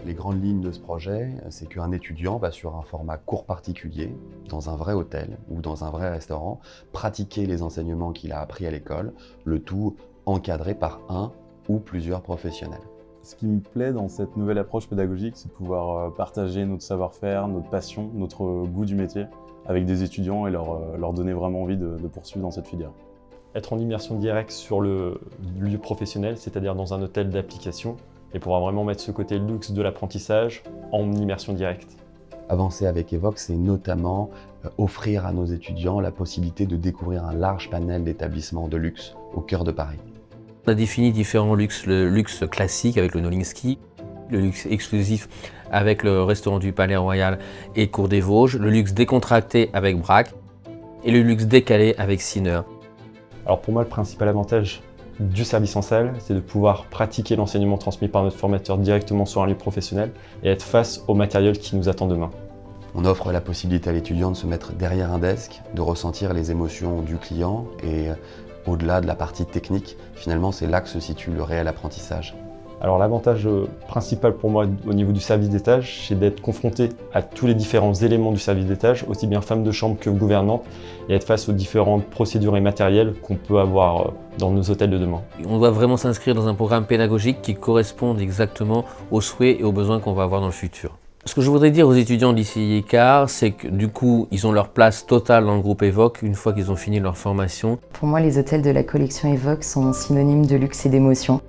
Les grandes lignes de ce projet, c'est qu'un étudiant va sur un format court particulier, dans un vrai hôtel ou dans un vrai restaurant, pratiquer les enseignements qu'il a appris à l'école, le tout encadré par un ou plusieurs professionnels. Ce qui me plaît dans cette nouvelle approche pédagogique, c'est de pouvoir partager notre savoir-faire, notre passion, notre goût du métier avec des étudiants et leur donner vraiment envie de poursuivre dans cette filière. Être en immersion directe sur le lieu professionnel, c'est-à-dire dans un hôtel d'application, et pouvoir vraiment mettre ce côté luxe de l'apprentissage en immersion directe. Avancer avec Evoque, c'est notamment offrir à nos étudiants la possibilité de découvrir un large panel d'établissements de luxe au cœur de Paris. On a défini différents luxes, le luxe classique avec le Nolinski, le luxe exclusif avec le restaurant du Palais Royal et Cour des Vosges, le luxe décontracté avec Braque et le luxe décalé avec Sinner. Alors pour moi, le principal avantage du service en salle, c'est de pouvoir pratiquer l'enseignement transmis par notre formateur directement sur un lieu professionnel et être face au matériel qui nous attend demain. On offre la possibilité à l'étudiant de se mettre derrière un desk, de ressentir les émotions du client et au-delà de la partie technique, finalement c'est là que se situe le réel apprentissage. Alors l'avantage principal pour moi au niveau du service d'étage, c'est d'être confronté à tous les différents éléments du service d'étage, aussi bien femme de chambre que gouvernante, et être face aux différentes procédures et matériels qu'on peut avoir dans nos hôtels de demain. On doit vraiment s'inscrire dans un programme pédagogique qui corresponde exactement aux souhaits et aux besoins qu'on va avoir dans le futur. Ce que je voudrais dire aux étudiants d'ici ICAR, c'est que du coup, ils ont leur place totale dans le groupe Evoque une fois qu'ils ont fini leur formation. Pour moi, les hôtels de la collection Evoque sont synonymes de luxe et d'émotion.